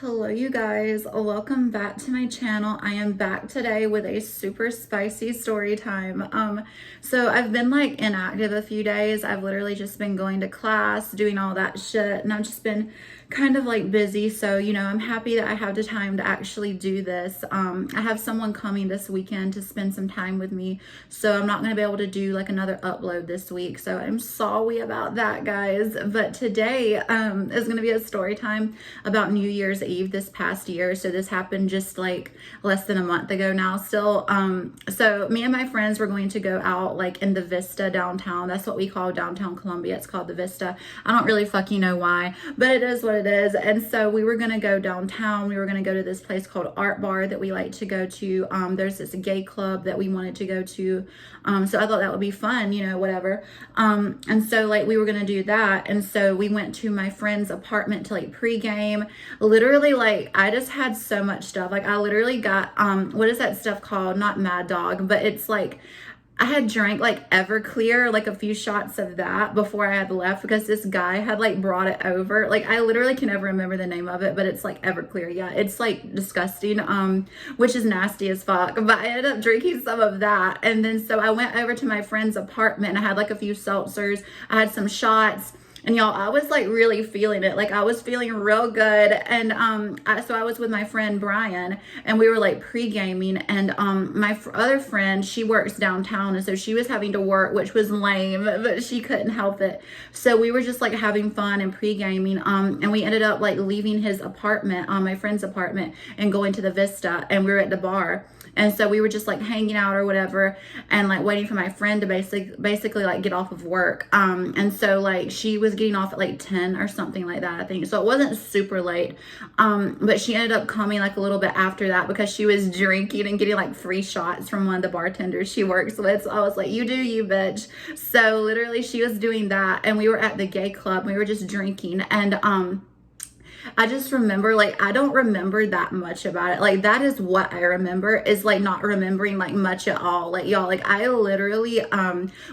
Hello you guys, welcome back to my channel. I am back today with a super spicy story time. So I've been like inactive a few days. I've literally just been going to class, doing all that shit, and I've just been kind of like busy. So, I'm happy that I have the time to actually do this. I have someone coming this weekend to spend some time with me, so I'm not going to be able to do like another upload this week. So I'm sorry about that, guys. But today is going to be a story time about New Year's Eve this past year. So this happened just like less than a month ago now still. So me and my friends were going to go out like in the Vista downtown. That's what we call downtown Columbia. It's called the Vista. I don't really fucking know why, but it is what it is. And so we were going to go downtown. We were going to go to this place called Art Bar that we like to go to. There's this gay club that we wanted to go to. So I thought that would be fun, whatever. And so like we were going to do that. And so we went to my friend's apartment to like pregame. Literally, like I just had so much stuff. Like I literally got, what is that stuff called? Not Mad Dog, but it's like, I had drank like Everclear, like a few shots of that before I had left because this guy had like brought it over. Like I literally can never remember the name of it, but it's like Everclear. Yeah, it's like disgusting, which is nasty as fuck. But I ended up drinking some of that. And then so I went over to my friend's apartment and I had like a few seltzers. I had some shots. And y'all, I was like really feeling it. Like I was feeling real good. And so I was with my friend Brian and we were like pre-gaming. And my other friend, she works downtown. And so she was having to work, which was lame, but she couldn't help it. So we were just like having fun and pre-gaming. And we ended up like leaving his apartment, my friend's apartment, and going to the Vista. And we were at the bar. And so we were just like hanging out or whatever and like waiting for my friend to basically like get off of work. And so like she was getting off at like 10 or something like that, I think. So it wasn't super late. But she ended up coming like a little bit after that because she was drinking and getting like free shots from one of the bartenders she works with. So I was like, you do you, bitch. So literally she was doing that and we were at the gay club. We were just drinking and I just remember, like, I don't remember that much about it. Like, that is what I remember is, like, not remembering, like, much at all. Like, y'all, like, I literally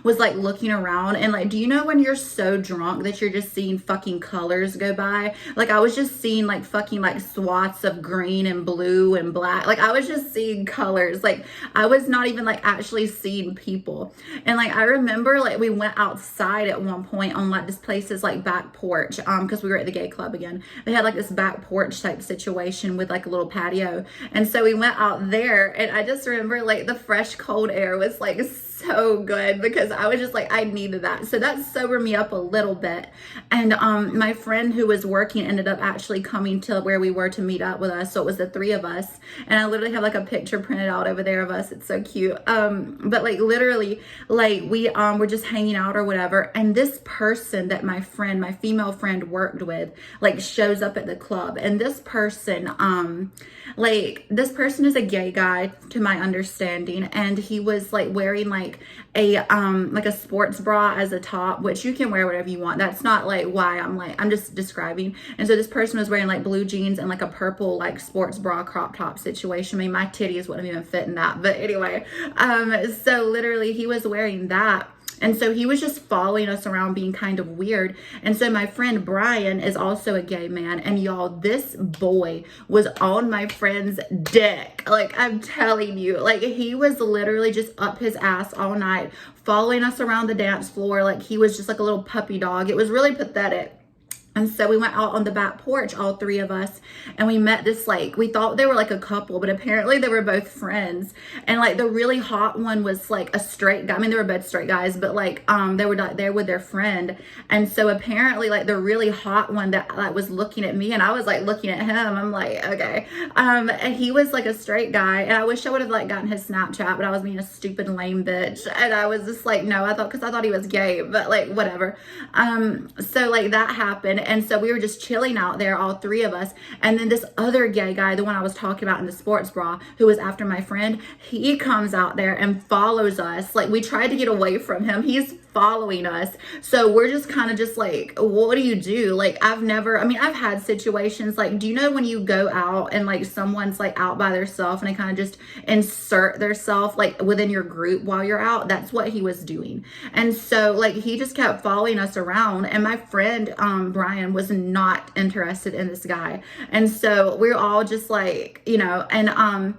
was, like, looking around. And, like, do you know when you're so drunk that you're just seeing fucking colors go by? Like, I was just seeing, like, fucking, like, swaths of green and blue and black. Like, I was just seeing colors. Like, I was not even, like, actually seeing people. And, like, I remember, like, we went outside at one point on, like, this place's, like, back porch because we were at the gay club again. They had like this back porch type situation with like a little patio. And so we went out there and I just remember like the fresh cold air was like so good because I was just like, I needed that. So that sobered me up a little bit. And my friend who was working ended up actually coming to where we were to meet up with us. So it was the three of us. And I literally have like a picture printed out over there of us. It's so cute. But like literally like we were just hanging out or whatever. And this person that my female friend worked with, like shows up at the club. And this person is a gay guy to my understanding. And he was like wearing like a sports bra as a top, which you can wear whatever you want. That's not like why I'm just describing. And so this person was wearing like blue jeans and like a purple like sports bra crop top situation. I mean, my titties wouldn't even fit in that, but anyway, so literally he was wearing that. And so he was just following us around being kind of weird. And so my friend Brian is also a gay man. And y'all, this boy was on my friend's dick. Like, I'm telling you, like he was literally just up his ass all night, following us around the dance floor. Like he was just like a little puppy dog. It was really pathetic. And so we went out on the back porch, all three of us, and we met this, like, we thought they were like a couple, but apparently they were both friends. And like the really hot one was like a straight guy. I mean, they were both straight guys, but like they were like there with their friend. And so apparently like the really hot one that like was looking at me and I was like looking at him. I'm like, okay. And he was like a straight guy. And I wish I would have like gotten his Snapchat, but I was being a stupid lame bitch. And I was just like, no, because I thought he was gay, but like whatever. So like that happened. And so we were just chilling out there, all three of us. And then this other gay guy, the one I was talking about in the sports bra, who was after my friend, he comes out there and follows us. Like we tried to get away from him. He's following us. So we're just kind of just like, what do you do? Like, I've had situations like, do you know when you go out and like someone's like out by themselves and they kind of just insert theirself like within your group while you're out? That's what he was doing. And so like he just kept following us around, and my friend Brian was not interested in this guy. And so we're all just like, and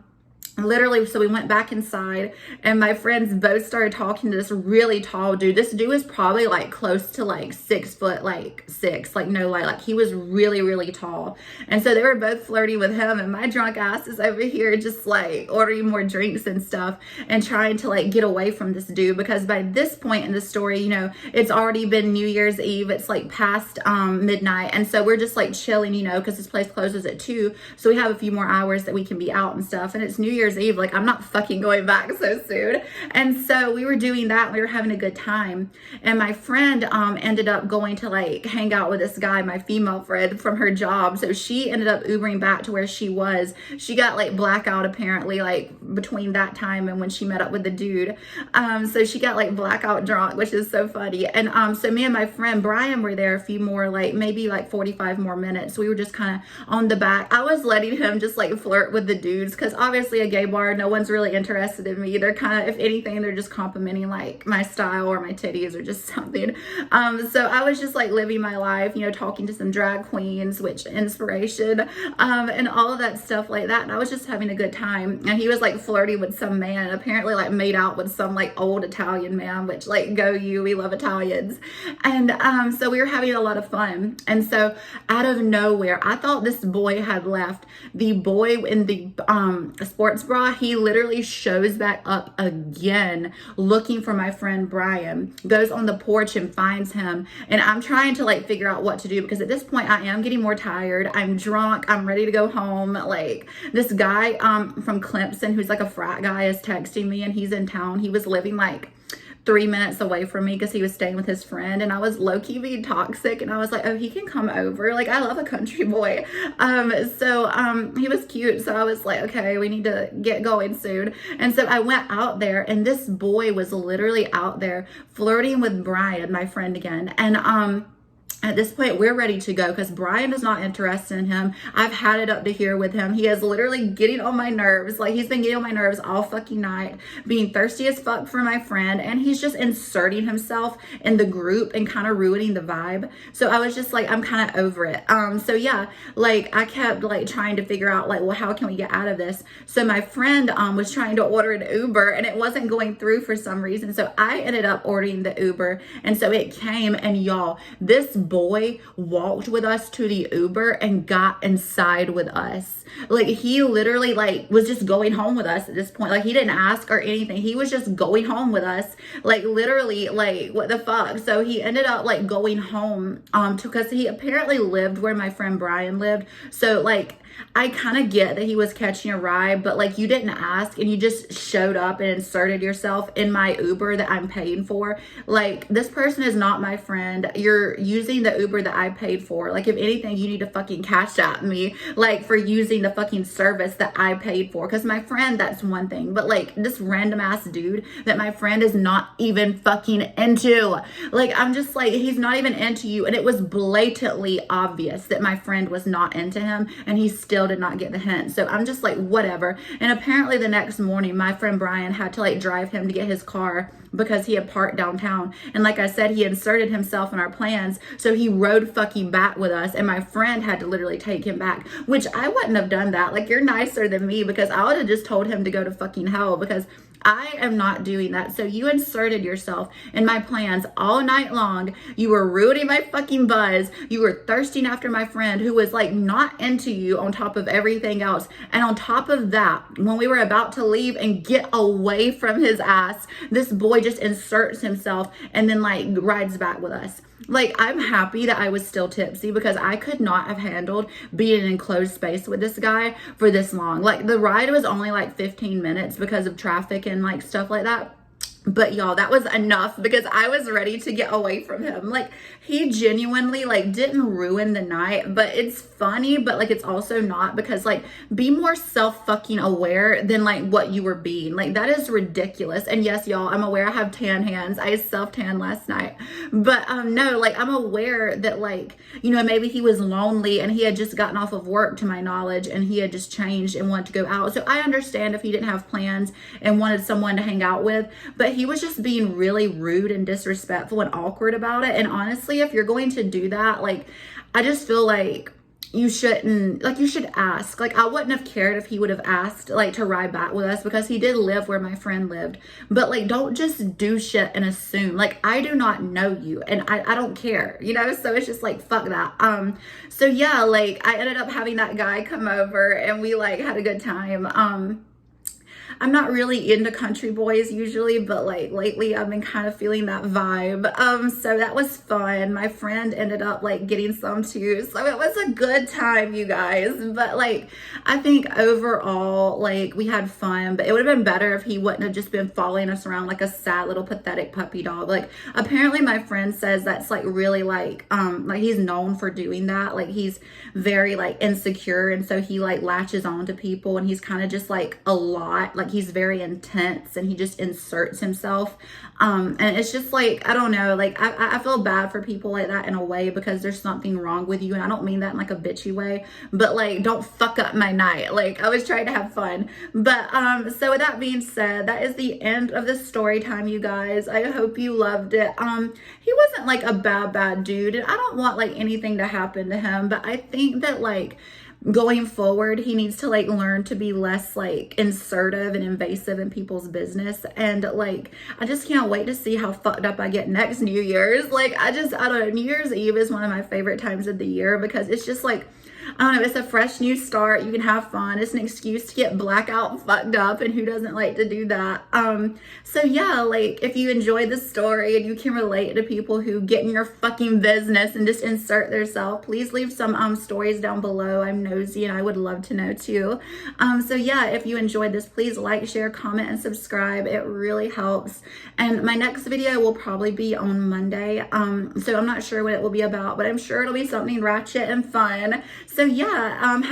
literally, so we went back inside, and my friends both started talking to this really tall dude. This dude was probably like close to like 6 foot, like 6, like no lie, like he was really, really tall. And so they were both flirting with him, and my drunk ass is over here just like ordering more drinks and stuff and trying to like get away from this dude, because by this point in the story, it's already been New Year's Eve. It's like past midnight, and so we're just like chilling, because this place closes at 2, so we have a few more hours that we can be out and stuff, and it's New Year's Eve. Like, I'm not fucking going back so soon. And so we were doing that, and we were having a good time. And my friend ended up going to like hang out with this guy, my female friend, from her job. So she ended up Ubering back to where she was. She got like blackout apparently, like between that time and when she met up with the dude. So she got like blackout drunk, which is so funny. And so me and my friend Brian were there a few more, like maybe like 45 more minutes. We were just kind of on the back. I was letting him just like flirt with the dudes, because obviously a gay bar, no one's really interested in me. They're kind of, if anything, they're just complimenting like my style or my titties or just something. So I was just like living my life, talking to some drag queens, which inspiration, and all of that stuff like that. And I was just having a good time. And he was like flirting with some man, apparently like made out with some like old Italian man, which like go you, we love Italians. And so we were having a lot of fun. And so out of nowhere, I thought this boy had left. The boy in the sports bra, he literally shows back up again looking for my friend Brian, goes on the porch and finds him. And I'm trying to like figure out what to do, because at this point I am getting more tired. I'm drunk. I'm ready to go home. Like, this guy from Clemson, who's like a frat guy, is texting me, and he's in town. He was living like 3 minutes away from me because he was staying with his friend, and I was low-key being toxic, and I was like, oh, he can come over. Like, I love a country boy. So he was cute, so I was like, okay, we need to get going soon. And so I went out there, and this boy was literally out there flirting with Brian, my friend again. And at this point, we're ready to go because Brian is not interested in him. I've had it up to here with him. He is literally getting on my nerves. Like, he's been getting on my nerves all fucking night, being thirsty as fuck for my friend. And he's just inserting himself in the group and kind of ruining the vibe. So I was just like, I'm kind of over it. So yeah, like, I kept like trying to figure out like, well, how can we get out of this? So my friend was trying to order an Uber, and it wasn't going through for some reason. So I ended up ordering the Uber. And so it came, and y'all, this boy walked with us to the Uber and got inside with us. Like, he literally like was just going home with us at this point. Like, he didn't ask or anything. He was just going home with us. Like, literally, like, what the fuck? So he ended up like going home because he apparently lived where my friend Brian lived. So like, I kind of get that he was catching a ride, but like, you didn't ask and you just showed up and inserted yourself in my Uber that I'm paying for. Like, this person is not my friend. You're using the Uber that I paid for. Like, if anything, you need to fucking cash at me, like, for using the fucking service that I paid for. Because my friend, that's one thing, but like, this random ass dude that my friend is not even fucking into. Like, I'm just like, he's not even into you. And it was blatantly obvious that my friend was not into him, and he still did not get the hint. So I'm just like, whatever. And apparently the next morning, my friend Brian had to like drive him to get his car because he had parked downtown. And like I said, he inserted himself in our plans. So he rode fucking back with us, and my friend had to literally take him back, which I wouldn't have done that. Like, you're nicer than me, because I would have just told him to go to fucking hell, because I am not doing that. So you inserted yourself in my plans all night long. You were ruining my fucking buzz. You were thirsting after my friend who was like not into you on top of everything else. And on top of that, when we were about to leave and get away from his ass, this boy just inserts himself and then like rides back with us. Like, I'm happy that I was still tipsy, because I could not have handled being in an enclosed space with this guy for this long. Like, the ride was only like 15 minutes because of traffic and like stuff like that. But y'all, that was enough because I was ready to get away from him. Like, he genuinely like didn't ruin the night, but it's funny, but like it's also not, because like, be more self fucking aware than like what you were being. Like, that is ridiculous. And yes, y'all, I'm aware I have tan hands. I self tan last night. But no, like, I'm aware that like, you know, maybe he was lonely and he had just gotten off of work, to my knowledge, and he had just changed and wanted to go out. So I understand if he didn't have plans and wanted someone to hang out with, but he was just being really rude and disrespectful and awkward about it. And honestly, if you're going to do that, like, I just feel like you shouldn't, like, you should ask. Like, I wouldn't have cared if he would have asked like to ride back with us, because he did live where my friend lived. But like, don't just do shit and assume. Like, I do not know you, and I don't care, you know? So it's just like, fuck that. So yeah, like, I ended up having that guy come over and we like had a good time. I'm not really into country boys usually, but like lately I've been kind of feeling that vibe. So that was fun. My friend ended up like getting some too. So it was a good time, you guys. But like, I think overall, like, we had fun, but it would have been better if he wouldn't have just been following us around like a sad little pathetic puppy dog. Like, apparently my friend says that's like really like he's known for doing that. Like, he's very like insecure, and so he like latches on to people, and he's kind of just like a lot. Like, he's very intense and he just inserts himself. And it's just like, I don't know, like, I feel bad for people like that in a way, because there's something wrong with you. And I don't mean that in like a bitchy way, but like, don't fuck up my night. Like, I was trying to have fun. But so with that being said, that is the end of the story time, you guys. I hope you loved it. He wasn't like a bad dude, and I don't want like anything to happen to him, but I think that like, going forward, he needs to like learn to be less like insertive and invasive in people's business. And like, I just can't wait to see how fucked up I get next New Year's. Like, I don't know, New Year's Eve is one of my favorite times of the year, because it's just like, I don't know, it's a fresh new start. You can have fun. It's an excuse to get blackout fucked up, and who doesn't like to do that? So yeah, like, if you enjoyed the story and you can relate to people who get in your fucking business and just insert themselves, please leave some stories down below. I'm nosy and I would love to know too. So yeah, if you enjoyed this, please like, share, comment, and subscribe. It really helps. And my next video will probably be on Monday. So I'm not sure what it will be about, but I'm sure it'll be something ratchet and fun. So yeah, have